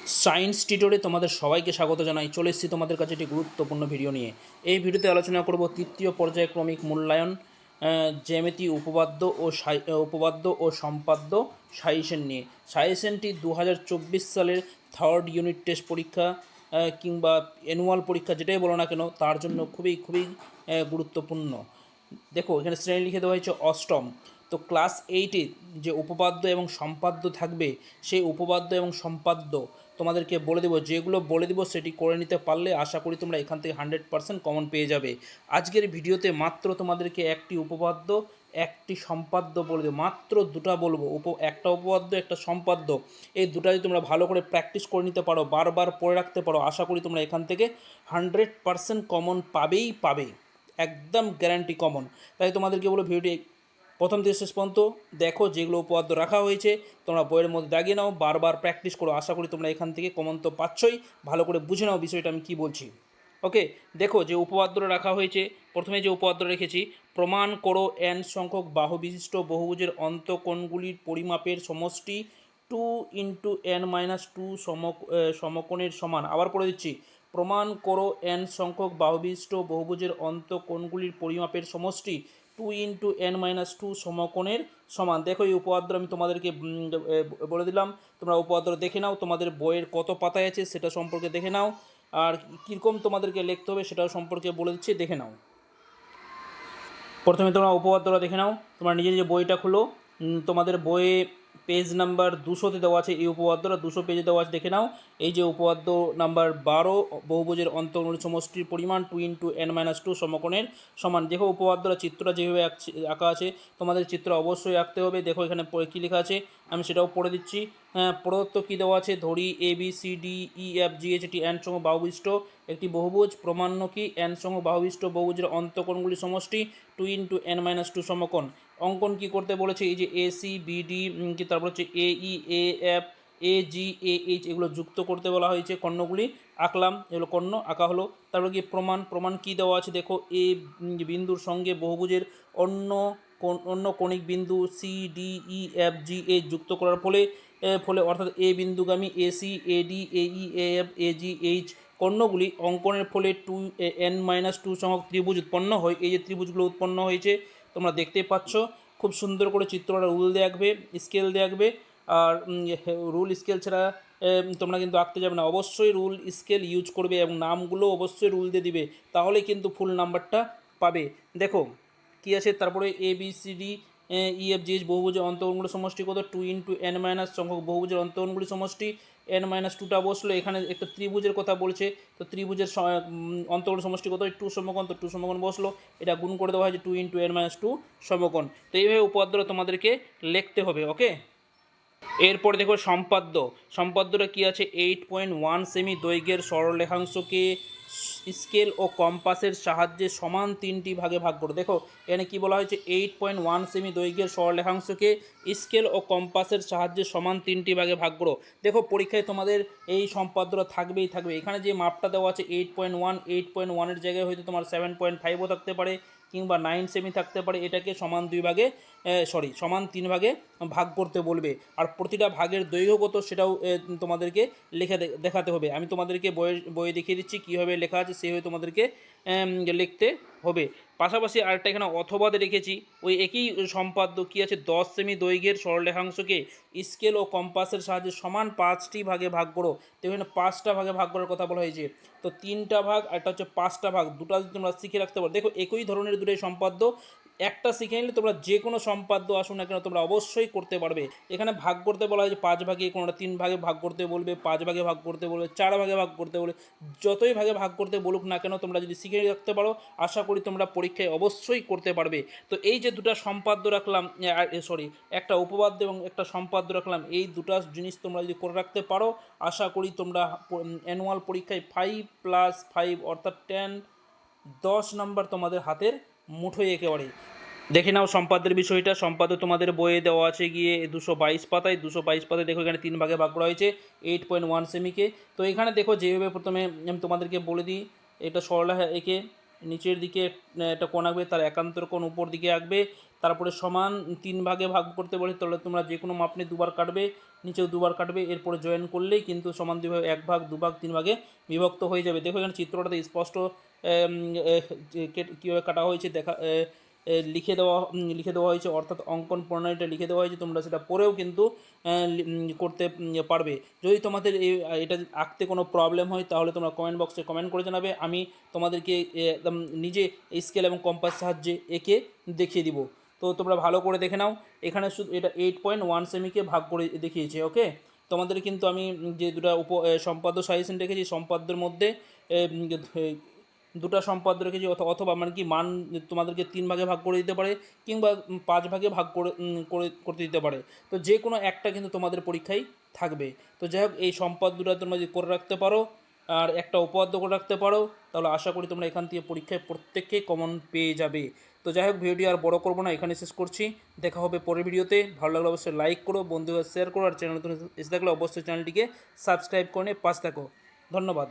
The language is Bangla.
সায়েন্স টিউটোরে তোমাদের সবাইকে স্বাগত জানাই। চলে এসেছি তোমাদের কাছে একটি গুরুত্বপূর্ণ ভিডিও নিয়ে। এই ভিডিওতে আলোচনা করব তৃতীয় পর্যায়ক্রমিক মূল্যায়ন, জ্যামিতি উপপাদ্য ও সম্পাদ্য সাজেশন নিয়ে। সাজেশনটি 2024 সালের থার্ড ইউনিট টেস্ট পরীক্ষা কিংবা অ্যানুয়াল পরীক্ষা যেটাই বলো না কেন, তার জন্য খুবই গুরুত্বপূর্ণ। দেখো এখানে শ্রেণী লিখে দেওয়া হয়েছে অষ্টম। তো ক্লাস 8-এ যে উপপাদ্য এবং সম্পাদ্য থাকবে, সেই উপপাদ্য এবং সম্পাদ্য তোমাদেরকে বলে দেবো। যেগুলো বলে দেবো সেটি করে নিতে পারলে আশা করি তোমরা এখান থেকে 100% কমন পেয়ে যাবে। আজকের ভিডিওতে মাত্র তোমাদেরকে একটি উপপাদ্য, একটি সম্পাদ্য বলে দেবো, মাত্র দুটা বলবো। একটা উপপাদ্য, একটা সম্পাদ্য, এই দুটা যদি তোমরা ভালো করে প্র্যাকটিস করে নিতে পারো, বারবার পড়ে রাখতে পারো, আশা করি তোমরা এখান থেকে 100% কমন পাবে, একদম গ্যারান্টি কমন। তাই তোমাদেরকে বলো ভিডিওটি প্রথম থেকে শেষ পর্যন্ত দেখো। যেগুলো উপপাদ্য রাখা হয়েছে তোমরা বইয়ের মধ্যে দাগিয়ে নাও, বারবার প্র্যাকটিস করো, আশা করি তোমরা এখান থেকে কমন তো পাচ্ছই। ভালো করে বুঝে নাও বিষয়টা আমি কী বলছি। ওকে, দেখো যে উপপাদ্যটা রাখা হয়েছে, প্রথমে যে উপপাদ্য রেখেছি, প্রমাণ করো n সংখ্যক বাহু বিশিষ্ট বহুভুজের অন্তঃকোণগুলির পরিমাপের সমষ্টি 2 × n-2 সমকোণের সমান। আবার পড়ে দিচ্ছি, প্রমাণ করো n সংখ্যক বাহু বিশিষ্ট বহুভুজের অন্তঃকোণগুলির পরিমাপের সমষ্টি 2 × n-2 সমকোণের সমান। দেখো এই উপপাদ্য আমি তোমাদেরকে বলে দিলাম, তোমরা উপপাদ্য দেখে নাও, তোমাদের বইয়ের কত পাতায় আছে সেটা সম্পর্কে দেখে নাও, আর কীরকম তোমাদেরকে লিখতে হবে সেটাও সম্পর্কে বলে দিচ্ছি, দেখে নাও। প্রথমে তোমরা উপপাদ্যটা দেখে নাও, তোমরা নিজে বইটা খুলো, তোমাদের বইয়ে পেজ নাম্বার 200-তে দেওয়া আছে এই উপপাদ্যটা, 200 পেজে দেওয়া আছে, দেখে নাও। এই যে উপপাদ্য নাম্বার 12, বহুভুজের অন্তঃকোণের সমষ্টির পরিমাণ 2 × n-2 সমকোণের সমান। দেখো উপপাদ্যটা চিত্রটা যেভাবে আঁকা আছে, তোমাদের চিত্র অবশ্যই আঁকতে হবে। দেখো এখানে কী লেখা আছে আমি সেটাও পড়ে দিচ্ছি। প্রদত্ত কী দেওয়া আছে, ধরি ABCDEFGH এটি n সংখ্যক বাহুবিশিষ্ট একটি বহুভুজ। প্রমাণ্য কি, n সংখ্যক বাহুবিশিষ্ট বহুভুজের অন্তঃকোণগুলির সমষ্টি 2 × n-2 সমকোণ। অঙ্কন কি করতে বলেছে, এই যে ACBD কি, তারপর হচ্ছে AEAF AGAH এগুলো যুক্ত করতে বলা হয়েছে, কর্ণগুলি আঁকলাম, এগুলো কর্ণ আঁকা হলো। তারপরে কি প্রমাণ কি দেওয়া আছে, দেখো এ বিন্দুর সঙ্গে বহুভুজের অন্য কৌণিক বিন্দু CDEFGH যুক্ত করার ফলে অর্থাৎ এ বিন্দুগামী AC AD AE AF AGH কর্ণগুলি অঙ্কনের ফলে 2 সংখ্যক ত্রিভুজ উৎপন্ন হয়। এই যে ত্রিভুজগুলো উৎপন্ন হয়েছে তোমরা দেখতে পাচ্ছ, খুব সুন্দর করে চিত্রটা রুল দেখবে, স্কেল দেখবে। আর রুল স্কেল ছাড়া তোমরা কিন্তু আঁকতে যাবে না, অবশ্যই রুল স্কেল ইউজ করবে এবং নামগুলো অবশ্যই রুল দিয়ে দিবে, তাহলে কিন্তু ফুল নাম্বারটা পাবে। দেখো কী আছে, তারপরে ABCDEFGH বহুভুজের অন্তঃকোণগুলির সমষ্টি কত, 2 × n- সংখ্যক বহুভুজের অন্তঃকোণগুলির সমষ্টি, n-2টা বসলো। এখানে একটা ত্রিভুজের কথা বলছে, তো ত্রিভুজের অন্তঃকোণ সমষ্টি কত, 2 সমকোণ, তো 2 সমকোণ বসলো, এটা গুণ করে দেওয়া হয়েছে 2 × n-2 সমকোণ। তো এইভাবে উপপাদ্যটা তোমাদেরকে লিখতে হবে। ওকে, এরপর দেখো সম্পাদ্যটা কি আছে, 8.1 সেমি দৈর্ঘ্যের সরলরেখাংশকে স্কেল ও কম্পাসের সাহায্যে সমান 3টি ভাগে ভাগ করো। দেখো এখানে কি বলা হয়েছে, 8.1 সেমি দৈর্ঘ্যের সরলরেখাংশকে স্কেল ও কম্পাসের সাহায্যে সমান 3টি ভাগে ভাগ করো। দেখো পরীক্ষায় তোমাদের এই সম্পাদ্যটা থাকবে। এখানে যে মাপটা দেওয়া আছে 8.1 জায়গায় হয়তো তোমার 7.5ও থাকতে পারে, কিংবা 9 সেমি থাকতে পারে। এটাকে সমান 3 ভাগে ভাগ করতে বলবে, আর প্রতিটা ভাগের দৈর্ঘ্য কত সেটাও তোমাদেরকে লিখে দেখাতে হবে। আমি তোমাদেরকে বইয়ে দেখিয়ে দিচ্ছি কীভাবে লেখা আছে, সেভাবে তোমাদেরকে লিখতে হবে। পাশাপাশি আরেকটা এখানে অথবা রেখেছি, ওই একই সম্পাদ্য কী আছে, 10 সেমি দৈর্ঘ্যের সরলরেখাংশকে স্কেল ও কম্পাসের সাহায্যে সমান 5টি ভাগে ভাগ করো। তো এখানে 5টা ভাগে ভাগ করার কথা বলা হয়েছে, তো 3টা ভাগ আর একটা হচ্ছে 5টা ভাগ, দুটো যদি তোমরা শিখে রাখতে পারো। দেখো একই ধরনের দুটোই সম্পাদ্য, একটা শিখে নিলে তোমরা যে কোনো সম্পাদ্য আসুন না কেন তোমরা অবশ্যই করতে পারবে। এখানে ভাগ করতে বলা হয়েছে 5 ভাগে, কোনোটা 3 ভাগে ভাগ করতে বলবে, 5 ভাগে ভাগ করতে বলবে, 4 ভাগে ভাগ করতে বলবে, যতই ভাগে ভাগ করতে বলুক না কেন তোমরা যদি শিখে রাখতে পারো আশা করি তোমরা পরীক্ষায় অবশ্যই করতে পারবে। তো এই যে দুটো সম্পাদ্য রাখলাম, একটা উপপাদ্য এবং একটা সম্পাদ্য রাখলাম, এই দুটো জিনিস তোমরা যদি করে রাখতে পারো আশা করি তোমরা অ্যানুয়াল পরীক্ষায় 5+5 অর্থাৎ 10 নাম্বার তোমাদের হাতের মুঠোয় একেবারে। দেখে নাও সম্পাদ্যের বিষয়টা। সম্পাদ্য তোমাদের বইয়ে দেওয়া আছে গিয়ে 222 পাতায়। 222 পাতায় দেখো এখানে 3 ভাগে ভাগ করা হয়েছে 8.1 সেমিকে। তো এখানে দেখো যেভাবে প্রথমে আমি তোমাদেরকে বলে দিই, এটা সরলরেখা এঁকে নিচের দিকে একটা কোণ আঁকবে, তার একান্তর কোণ উপর দিকে আঁকবে, তারপরে সমান 3 ভাগে ভাগ করতে বলে, তাহলে তোমরা যে কোনো মাপ নিয়ে 2 বার কাটবে, নিচেও 2 বার কাটবে, এরপরে জয়েন করলেই কিন্তু সমান 2 ভাগে 1 ভাগ 2 ভাগ 3 ভাগে বিভক্ত হয়ে যাবে। দেখো এখানে চিত্রটাতে স্পষ্ট কীভাবে কাটা হয়েছে দেখা লিখে দেওয়া হয়েছে, অর্থাৎ অঙ্কন প্রণালীটা লিখে দেওয়া হয়েছে, তোমরা সেটা পড়েও কিন্তু করতে পারবে। যদি তোমাদের এটা আঁকতে কোনো প্রবলেম হয় তাহলে তোমরা কমেন্ট বক্সে কমেন্ট করে জানাবে, আমি তোমাদেরকে একদম নিজে স্কেল এবং কম্পাস সাহায্যে এঁকে দেখিয়ে দিব। তো তোমরা ভালো করে দেখে নাও, এখানে শুধু এটা 8.1 সেমিকে ভাগ করে দেখিয়েছে। ওকে, তোমাদের কিন্তু আমি যে দুটো সম্পাদ্য সাজেশন রেখেছি, সম্পাদ্যের মধ্যে দুটো সম্পাদ্য রেখেছি, অথবা মানে কি মান তোমাদেরকে 3 ভাগে ভাগ করে দিতে পারে, কিংবা 5 ভাগে ভাগ করতে দিতে পারে। তো যে কোনো একটা কিন্তু তোমাদের পরীক্ষায় থাকবে। তো যাই হোক, এই সম্পাদ্যটা তোমরা যদি করে রাখতে পারো আর একটা উপপাদ্য করে রাখতে পারো, তাহলে আশা করি তোমরা এখান থেকে পরীক্ষায় প্রত্যেককেই কমন পেয়ে যাবে। তো যাই হোক, ভিডিওটি আর বড় করবো না, এখানে শেষ করছি। দেখা হবে পরের ভিডিওতে। ভালো লাগলে অবশ্যই লাইক করো, বন্ধুদের শেয়ার করো, আর চ্যানেল এসে থাকলে অবশ্যই চ্যানেলটিকে সাবস্ক্রাইব করে পাশে থাকো। ধন্যবাদ।